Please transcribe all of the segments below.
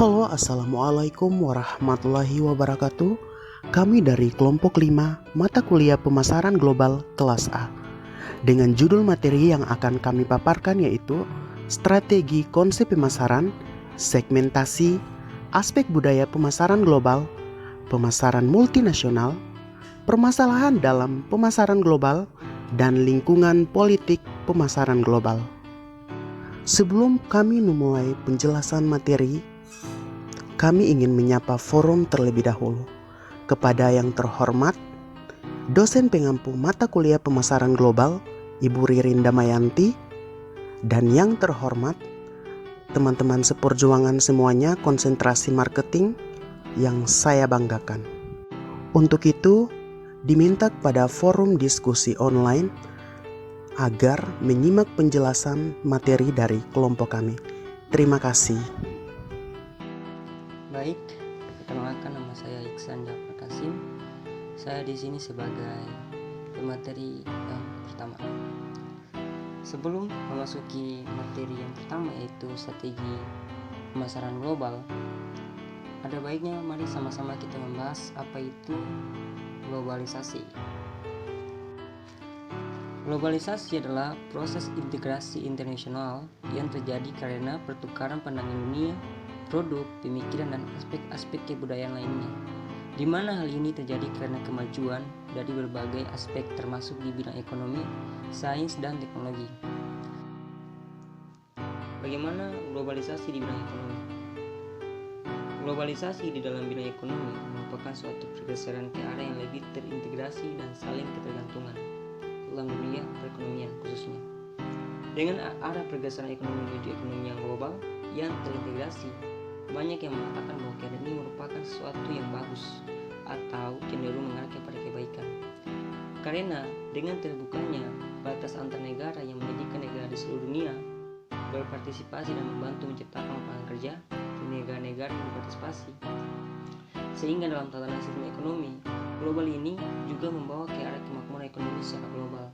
Halo, Assalamualaikum warahmatullahi wabarakatuh. Kami dari kelompok 5 mata kuliah pemasaran global kelas A. Dengan judul materi yang akan kami paparkan yaitu strategi konsep pemasaran, segmentasi, aspek budaya pemasaran global, pemasaran multinasional, permasalahan dalam pemasaran global, dan lingkungan politik pemasaran global. Sebelum kami memulai penjelasan materi, kami ingin menyapa forum terlebih dahulu. Kepada yang terhormat, dosen pengampu mata kuliah pemasaran global, Ibu Ririn Damayanti, dan yang terhormat, teman-teman seperjuangan semuanya konsentrasi marketing yang saya banggakan. Untuk itu, diminta kepada forum diskusi online agar menyimak penjelasan materi dari kelompok kami. Terima kasih. Baik, perkenalkan nama saya Iksan Jafar Kasim. Saya di sini sebagai pemateri yang pertama. Sebelum memasuki materi yang pertama yaitu strategi pemasaran global, ada baiknya mari sama-sama kita membahas apa itu globalisasi. Globalisasi adalah proses integrasi internasional yang terjadi karena pertukaran pandangan dunia, produk, pemikiran, dan aspek-aspek kebudayaan lainnya, di mana hal ini terjadi karena kemajuan dari berbagai aspek termasuk di bidang ekonomi, sains, dan teknologi. Bagaimana globalisasi di bidang ekonomi? Globalisasi di dalam bidang ekonomi merupakan suatu pergeseran ke arah yang lebih terintegrasi dan saling ketergantungan dalam dunia perekonomian khususnya. Dengan arah pergeseran ekonomi menuju ekonomi yang global yang terintegrasi, banyak yang mengatakan bahwa keadaan ini merupakan sesuatu yang bagus atau cenderung mengarah kepada kebaikan. Karena dengan terbukanya batas antar negara yang menjadikan negara di seluruh dunia berpartisipasi dan membantu menciptakan lapangan kerja di negara-negara yang berpartisipasi. Sehingga dalam tatanan sistem ekonomi global ini juga membawa ke arah kemakmuran ekonomi secara global.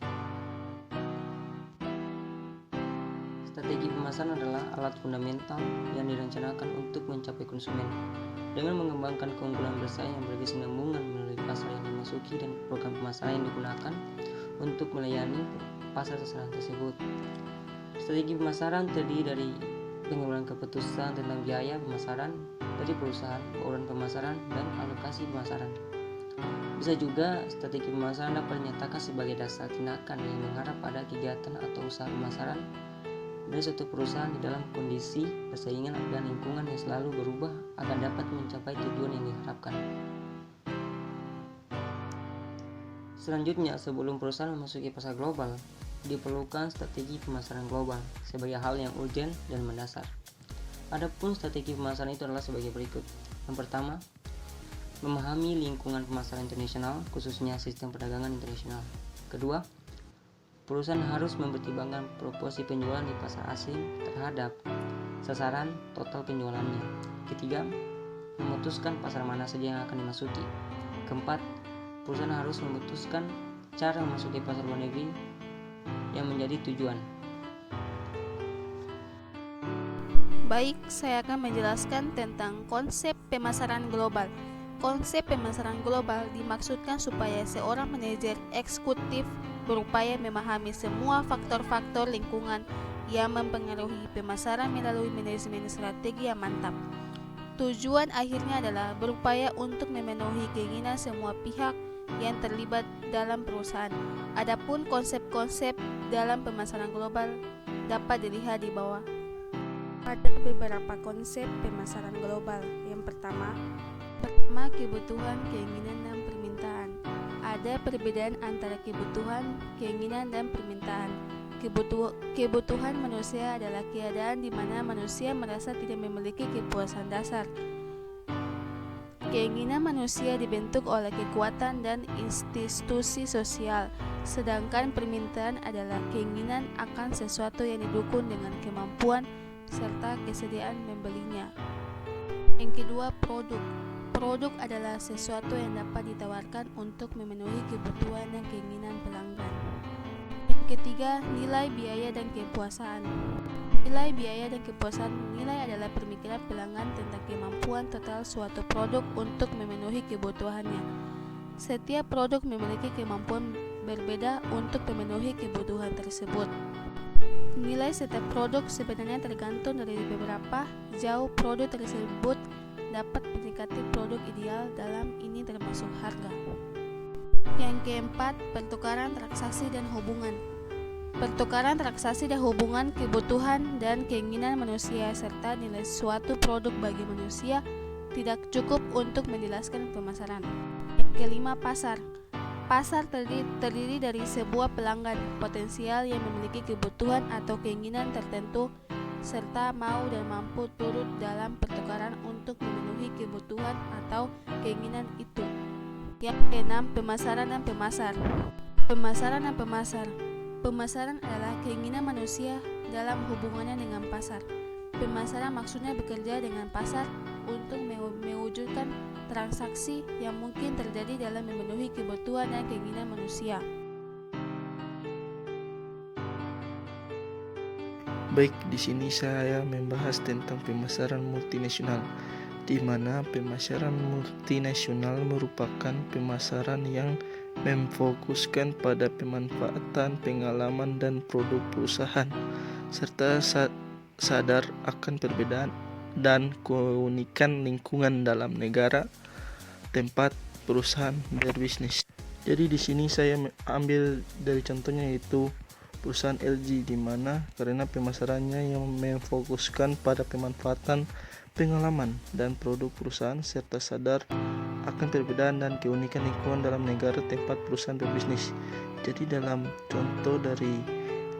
Strategi pemasaran adalah alat fundamental yang direncanakan untuk mencapai konsumen dengan mengembangkan keunggulan bersaing yang berkesinambungan melalui pasar yang dimasuki dan program pemasaran yang digunakan untuk melayani pasar sasaran tersebut. Strategi pemasaran terdiri dari pengambilan keputusan tentang biaya pemasaran dari perusahaan, bauran pemasaran, dan alokasi pemasaran. Bisa juga strategi pemasaran dapat dinyatakan sebagai dasar tindakan yang mengarah pada kegiatan atau usaha pemasaran dari suatu perusahaan di dalam kondisi persaingan dan lingkungan yang selalu berubah agar dapat mencapai tujuan yang diharapkan. Selanjutnya, sebelum perusahaan memasuki pasar global, diperlukan strategi pemasaran global sebagai hal yang urgen dan mendasar. Adapun strategi pemasaran itu adalah sebagai berikut. Yang pertama, memahami lingkungan pemasaran internasional, khususnya sistem perdagangan internasional. Kedua, perusahaan harus mempertimbangkan proporsi penjualan di pasar asing terhadap sasaran total penjualannya. Ketiga, memutuskan pasar mana saja yang akan dimasuki. Keempat, perusahaan harus memutuskan cara memasuki pasar luar negeri yang menjadi tujuan. Baik, saya akan menjelaskan tentang konsep pemasaran global. Konsep pemasaran global dimaksudkan supaya seorang manajer eksekutif berupaya memahami semua faktor-faktor lingkungan yang mempengaruhi pemasaran melalui manajemen strategi yang mantap. Tujuan akhirnya adalah berupaya untuk memenuhi keinginan semua pihak yang terlibat dalam perusahaan. Adapun konsep-konsep dalam pemasaran global dapat dilihat di bawah. Ada beberapa konsep pemasaran global. Yang pertama, kebutuhan, keinginan, dan permintaan. Ada perbedaan antara kebutuhan, keinginan, dan permintaan. Kebutuhan manusia adalah keadaan di mana manusia merasa tidak memiliki kepuasan dasar. Keinginan manusia dibentuk oleh kekuatan dan institusi sosial, sedangkan permintaan adalah keinginan akan sesuatu yang didukung dengan kemampuan serta kesediaan membelinya. Yang kedua, produk. Produk adalah sesuatu yang dapat ditawarkan untuk memenuhi kebutuhan dan keinginan pelanggan. Yang ketiga, nilai, biaya, dan kepuasan. Nilai biaya dan kepuasan nilai adalah pemikiran pelanggan tentang kemampuan total suatu produk untuk memenuhi kebutuhannya. Setiap produk memiliki kemampuan berbeda untuk memenuhi kebutuhan tersebut. Nilai setiap produk sebenarnya tergantung dari beberapa jauh produk tersebut dapat mendekati produk ideal, dalam ini termasuk harga. Yang keempat, pertukaran transaksi dan hubungan. Pertukaran transaksi dan hubungan kebutuhan dan keinginan manusia serta nilai suatu produk bagi manusia tidak cukup untuk menjelaskan pemasaran. Yang kelima, pasar. Pasar terdiri dari sebuah pelanggan potensial yang memiliki kebutuhan atau keinginan tertentu serta mau dan mampu turut dalam pertukaran untuk memenuhi kebutuhan atau keinginan itu. Yang keenam, pemasaran dan pemasar. Pemasaran dan pemasar. Pemasaran adalah keinginan manusia dalam hubungannya dengan pasar. Pemasaran maksudnya bekerja dengan pasar untuk mewujudkan transaksi yang mungkin terjadi dalam memenuhi kebutuhan dan keinginan manusia. Baik, di sini saya membahas tentang pemasaran multinasional, di mana pemasaran multinasional merupakan pemasaran yang memfokuskan pada pemanfaatan, pengalaman, dan produk perusahaan, serta sadar akan perbedaan dan keunikan lingkungan dalam negara tempat perusahaan berbisnis. Jadi di sini saya ambil dari contohnya yaitu perusahaan LG, di mana karena pemasarannya yang memfokuskan pada pemanfaatan, pengalaman, dan produk perusahaan serta sadar akan perbedaan dan keunikan lingkungan dalam negara tempat perusahaan berbisnis. Jadi dalam contoh dari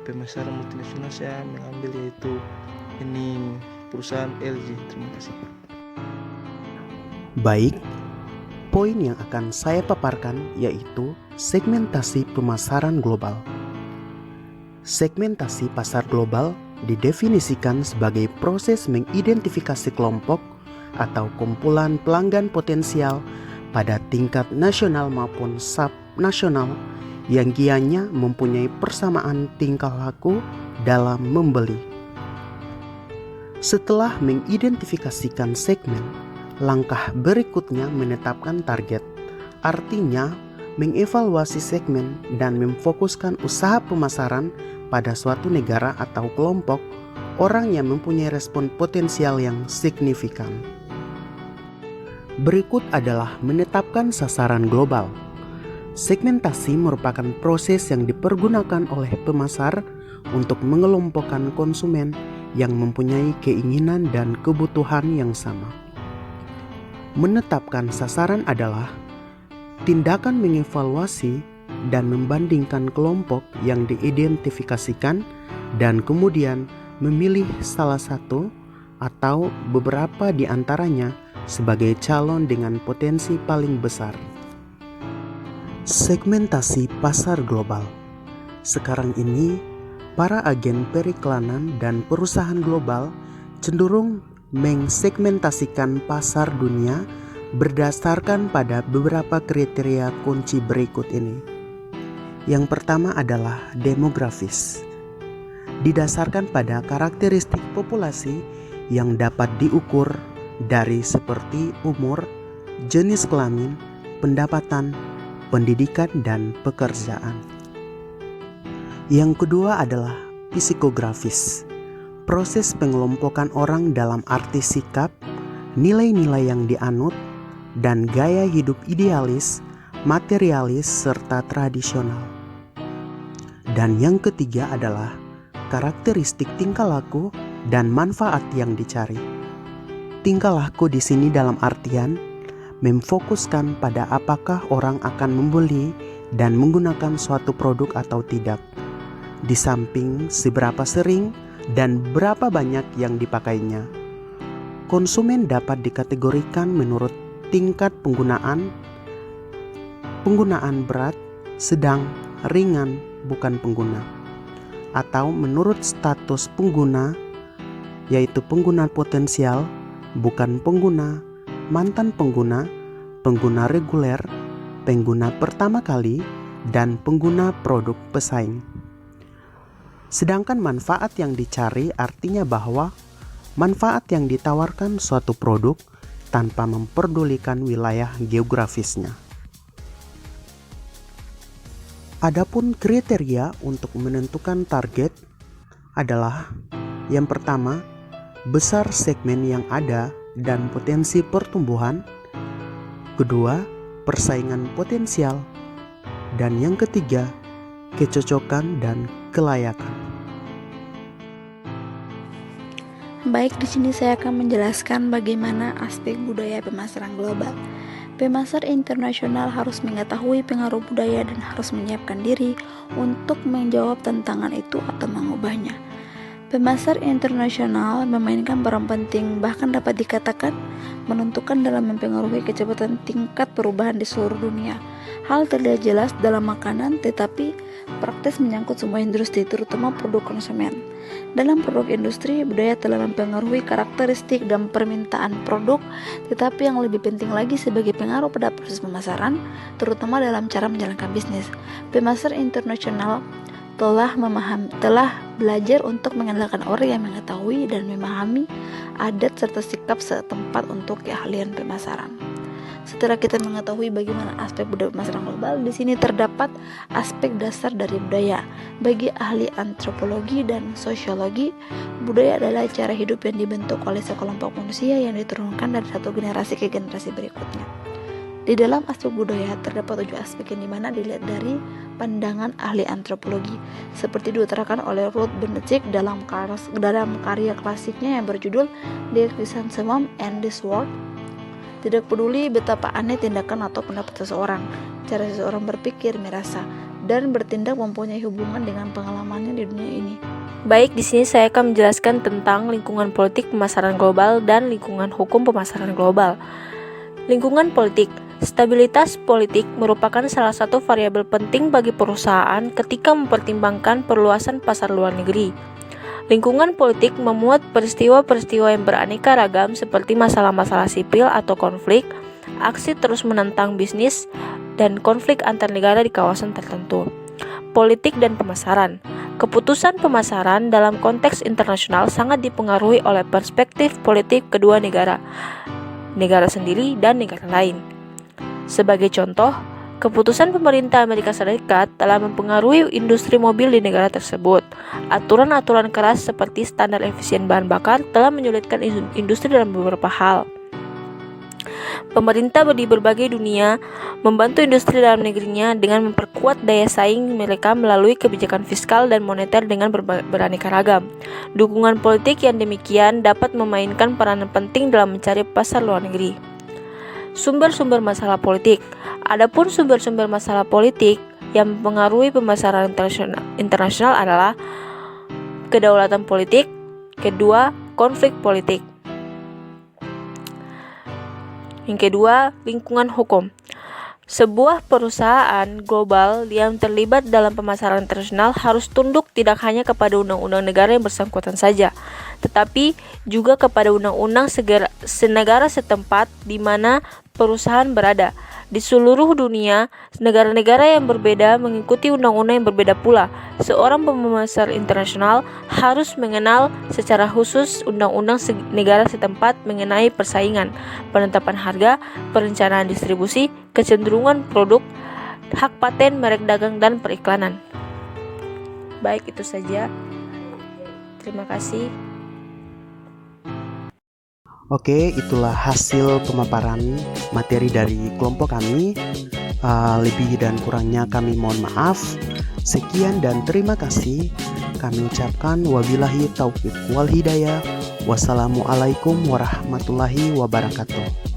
pemasaran multinasional saya mengambil yaitu ini perusahaan LG. Terima kasih. Baik, poin yang akan saya paparkan yaitu segmentasi pemasaran global. Segmentasi pasar global didefinisikan sebagai proses mengidentifikasi kelompok atau kumpulan pelanggan potensial pada tingkat nasional maupun subnasional yang kianya mempunyai persamaan tingkah laku dalam membeli. Setelah mengidentifikasikan segmen, langkah berikutnya menetapkan target, artinya mengevaluasi segmen dan memfokuskan usaha pemasaran pada suatu negara atau kelompok orang yang mempunyai respon potensial yang signifikan. Berikut adalah menetapkan sasaran global. Segmentasi merupakan proses yang dipergunakan oleh pemasar untuk mengelompokkan konsumen yang mempunyai keinginan dan kebutuhan yang sama. Menetapkan sasaran adalah tindakan mengevaluasi dan membandingkan kelompok yang diidentifikasikan dan kemudian memilih salah satu atau beberapa di antaranya sebagai calon dengan potensi paling besar. Segmentasi pasar global. Sekarang ini, para agen periklanan dan perusahaan global cenderung mengsegmentasikan pasar dunia berdasarkan pada beberapa kriteria kunci berikut ini. Yang pertama adalah demografis. Didasarkan pada karakteristik populasi yang dapat diukur dari seperti umur, jenis kelamin, pendapatan, pendidikan, dan pekerjaan. Yang kedua adalah psikografis. Proses pengelompokan orang dalam arti sikap, nilai-nilai yang dianut, dan gaya hidup idealis, materialis, serta tradisional. Dan yang ketiga adalah karakteristik tingkah laku dan manfaat yang dicari. Tingkah laku di sini dalam artian memfokuskan pada apakah orang akan membeli dan menggunakan suatu produk atau tidak, di samping seberapa sering dan berapa banyak yang dipakainya. Konsumen dapat dikategorikan menurut tingkat penggunaan berat, sedang, ringan, bukan pengguna, atau menurut status pengguna, yaitu pengguna potensial, bukan pengguna, mantan pengguna, pengguna reguler, pengguna pertama kali, dan pengguna produk pesaing. Sedangkan manfaat yang dicari artinya bahwa manfaat yang ditawarkan suatu produk tanpa memperdulikan wilayah geografisnya. Adapun kriteria untuk menentukan target adalah yang pertama, besar segmen yang ada dan potensi pertumbuhan. Kedua, persaingan potensial. Dan yang ketiga, kecocokan dan kelayakan. Baik, di sini saya akan menjelaskan bagaimana aspek budaya pemasaran global. Pemasar internasional harus mengetahui pengaruh budaya dan harus menyiapkan diri untuk menjawab tantangan itu atau mengubahnya. Pemasar internasional memainkan peran penting, bahkan dapat dikatakan menentukan dalam mempengaruhi kecepatan tingkat perubahan di seluruh dunia. Hal terlihat jelas dalam makanan, tetapi praktis menyangkut semua industri, terutama produk konsumen. Dalam produk industri, budaya telah mempengaruhi karakteristik dan permintaan produk, tetapi yang lebih penting lagi sebagai pengaruh pada proses pemasaran, terutama dalam cara menjalankan bisnis. Pemasar internasional telah belajar untuk mengandalkan orang yang mengetahui dan memahami adat serta sikap setempat untuk keahlian pemasaran. Setelah kita mengetahui bagaimana aspek budaya pemasaran global, di sini terdapat aspek dasar dari budaya. Bagi ahli antropologi dan sosiologi, budaya adalah cara hidup yang dibentuk oleh sekelompok manusia yang diturunkan dari satu generasi ke generasi berikutnya. Di dalam aspek budaya terdapat 7 aspek yang dimana dilihat dari pandangan ahli antropologi, seperti diutarakan oleh Ruth Benedict dalam karya klasiknya yang berjudul The Chrysanthemum and the Sword. Tidak peduli betapa aneh tindakan atau pendapat seseorang, cara seseorang berpikir, merasa, dan bertindak mempunyai hubungan dengan pengalamannya di dunia ini. Baik, di sini saya akan menjelaskan tentang lingkungan politik pemasaran global dan lingkungan hukum pemasaran global. Lingkungan politik. Stabilitas politik merupakan salah satu variabel penting bagi perusahaan ketika mempertimbangkan perluasan pasar luar negeri. Lingkungan politik memuat peristiwa-peristiwa yang beraneka ragam seperti masalah-masalah sipil atau konflik, aksi terus menentang bisnis, dan konflik antar negara di kawasan tertentu. Politik dan pemasaran. Keputusan pemasaran dalam konteks internasional sangat dipengaruhi oleh perspektif politik kedua negara sendiri dan negara lain. Sebagai contoh, keputusan pemerintah Amerika Serikat telah mempengaruhi industri mobil di negara tersebut. Aturan-aturan keras seperti standar efisien bahan bakar telah menyulitkan industri dalam beberapa hal. Pemerintah di berbagai dunia membantu industri dalam negerinya dengan memperkuat daya saing mereka melalui kebijakan fiskal dan moneter dengan beraneka ragam. Dukungan politik yang demikian dapat memainkan peranan penting dalam mencari pasar luar negeri. Sumber-sumber masalah politik. Adapun sumber-sumber masalah politik yang mempengaruhi pemasaran internasional adalah kedaulatan politik, kedua, konflik politik. Yang kedua, lingkungan hukum. Sebuah perusahaan global yang terlibat dalam pemasaran internasional harus tunduk tidak hanya kepada undang-undang negara yang bersangkutan saja, tetapi juga kepada undang-undang senegara setempat di mana perusahaan berada. Di seluruh dunia, negara-negara yang berbeda mengikuti undang-undang yang berbeda pula. Seorang pemasar internasional harus mengenal secara khusus undang-undang negara setempat mengenai persaingan, penetapan harga, perencanaan distribusi, kecenderungan produk, hak paten, merek dagang, dan periklanan. Baik, itu saja. Terima kasih. Oke, itulah hasil pemaparan materi dari kelompok kami. Lebih dan kurangnya kami mohon maaf. Sekian dan terima kasih. Kami ucapkan wabillahi taufiq wal hidayah. Wassalamualaikum warahmatullahi wabarakatuh.